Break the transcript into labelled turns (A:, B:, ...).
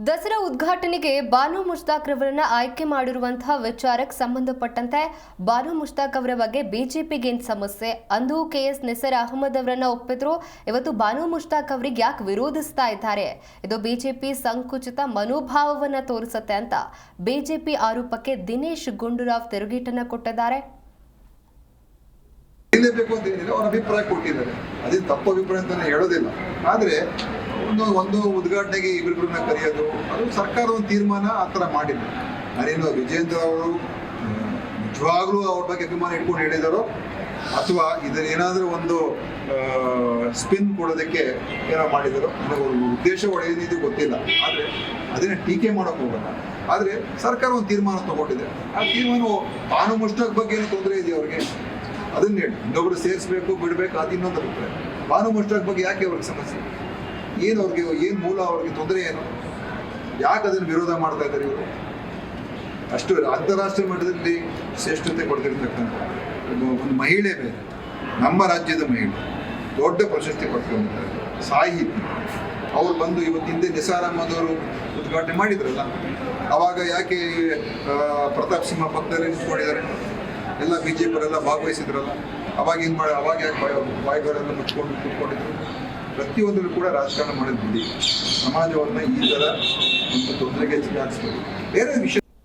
A: ದಸರಾ ಉದ್ಘಾಟನೆಗೆ ಬಾನು ಮುಷ್ತಾಕ್ ರವರನ್ನ ಆಯ್ಕೆ ಮಾಡಿರುವಂತಹ ವಿಚಾರಕ್ಕೆ ಸಂಬಂಧಪಟ್ಟಂತೆ ಬಾನು ಮುಷ್ತಾಕ್ ಅವರ ಬಗ್ಗೆ ಬಿಜೆಪಿಗೆ ಏನು ಸಮಸ್ಯೆ? ಅಂದು ಕೆಎಸ್ ನಿಸಾರ್ ಅಹಮದ್ ಅವರನ್ನ ಒಪ್ಪಿದ್ರು, ಇವತ್ತು ಬಾನು ಮುಷ್ತಾಕ್ ಅವರಿಗೆ ಯಾಕೆ ವಿರೋಧಿಸ್ತಾ ಇದ್ದಾರೆ? ಇದು ಬಿಜೆಪಿ ಸಂಕುಚಿತ ಮನೋಭಾವವನ್ನ ತೋರಿಸುತ್ತೆ ಅಂತ ಬಿಜೆಪಿ ಆರೋಪಕ್ಕೆ ದಿನೇಶ್ ಗುಂಡೂರಾವ್ ತಿರುಗೇಟನ್ನ ಕೊಟ್ಟಿದ್ದಾರೆ.
B: ಬೇಕು ಅಂತ ಏನಿಲ್ಲ, ಅವ್ರ ಅಭಿಪ್ರಾಯ ಕೊಟ್ಟಿದ್ದಾರೆ. ಅದೇನು ತಪ್ಪು ಅಭಿಪ್ರಾಯ ಅಂತ ಹೇಳೋದಿಲ್ಲ. ಆದ್ರೆ ಒಂದು ಉದ್ಘಾಟನೆಗೆ ಇಬ್ಬರನ್ನ ಕರೆಯೋದು ಅದು ಸರ್ಕಾರ ಒಂದು ತೀರ್ಮಾನ ಆ ಥರ ಮಾಡಿಲ್ಲ. ನಾನೇನು ವಿಜೇಂದ್ರ ಅವರು ನಿಜವಾಗ್ಲೂ ಅವ್ರ ಬಗ್ಗೆ ಅಭಿಮಾನ ಇಟ್ಕೊಂಡು ಹೇಳಿದಾರೋ ಅಥವಾ ಇದನ್ನೇನಾದ್ರೂ ಒಂದು ಸ್ಪಿನ್ ಕೊಡೋದಕ್ಕೆ ಏನೋ ಮಾಡಿದಾರೋ ನನಗೆ ಒಂದು ಉದ್ದೇಶ ಒಳ್ಳೆಯದಿದ್ದು ಗೊತ್ತಿಲ್ಲ. ಆದರೆ ಅದನ್ನ ಟೀಕೆ ಮಾಡೋಕೆ ಹೋಗಲ್ಲ. ಆದರೆ ಸರ್ಕಾರ ಒಂದು ತೀರ್ಮಾನ ತಗೊಂಡಿದೆ. ಆ ತೀರ್ಮಾನ ಬಾನು ಮುಷ್ತಾಕ್ ಬಗ್ಗೆ ಏನು ತೊಂದರೆ ಇದೆಯಾ ಅವ್ರಿಗೆ? ಅದನ್ನ ಹೇಳಿ, ಇನ್ನೊಬ್ರು ಸೇರಿಸ್ಬೇಕು ಬಿಡಬೇಕು, ಅದು ಇನ್ನೊಂದು ಅಭಿಪ್ರಾಯ. ಬಾನು ಮುಷ್ತಾಕ್ ಬಗ್ಗೆ ಯಾಕೆ ಅವ್ರಿಗೆ ಸಮಸ್ಯೆ? ಏನು ಅವ್ರಿಗೆ ಏನು ಮೂಲ, ಅವ್ರಿಗೆ ತೊಂದರೆ ಏನು? ಯಾಕೆ ಅದನ್ನು ವಿರೋಧ ಮಾಡ್ತಾ ಇದ್ದಾರೆ ಇವರು? ಅಷ್ಟು ಅಂತಾರಾಷ್ಟ್ರೀಯ ಮಟ್ಟದಲ್ಲಿ ಶ್ರೇಷ್ಠತೆ ಕೊಡ್ತಿರ್ತಕ್ಕಂಥ ಒಂದು ಮಹಿಳೆ ಬೇರೆ, ನಮ್ಮ ರಾಜ್ಯದ ಮಹಿಳೆ, ದೊಡ್ಡ ಪ್ರಶಸ್ತಿ ಪಡ್ಕೊಂಡಿದ್ದಾರೆ, ಸಾಹಿತಿ. ಅವ್ರು ಬಂದು ಇವತ್ತು ಹಿಂದೆ ನಿಸಾರ್ ಅಹಮದ್ ಅವರು ಉದ್ಘಾಟನೆ ಮಾಡಿದ್ರಲ್ಲ, ಅವಾಗ ಯಾಕೆ ಪ್ರತಾಪ್ ಸಿಂಹ ಪಕ್ಕದಲ್ಲಿ ನಿಂತ್ಕೊಂಡಿದ್ದಾರೆ? ಎಲ್ಲ ಬಿಜೆಪಿಯವರೆಲ್ಲ ಭಾಗವಹಿಸಿದ್ರಲ್ಲ, ಅವಾಗ ಏನು ಮಾಡಿ, ಅವಾಗ ಯಾಕೆ ಬಾಯಿಗಳೆಲ್ಲ ಮುಚ್ಕೊಂಡು ಕೂತ್ಕೊಂಡಿದ್ರು? ಪ್ರತಿಯೊಂದರಲ್ಲೂ ಕೂಡ ರಾಜಕಾರಣ ಮಾಡೋದು ಬಿಡಿ. ಸಮಾಜವನ್ನು ಈ ಥರ ಒಂದು ತೊಂದರೆಗೆ ಸಿಗಾಡಿಸ್ಬೇಕು. ಬೇರೆ ವಿಷಯ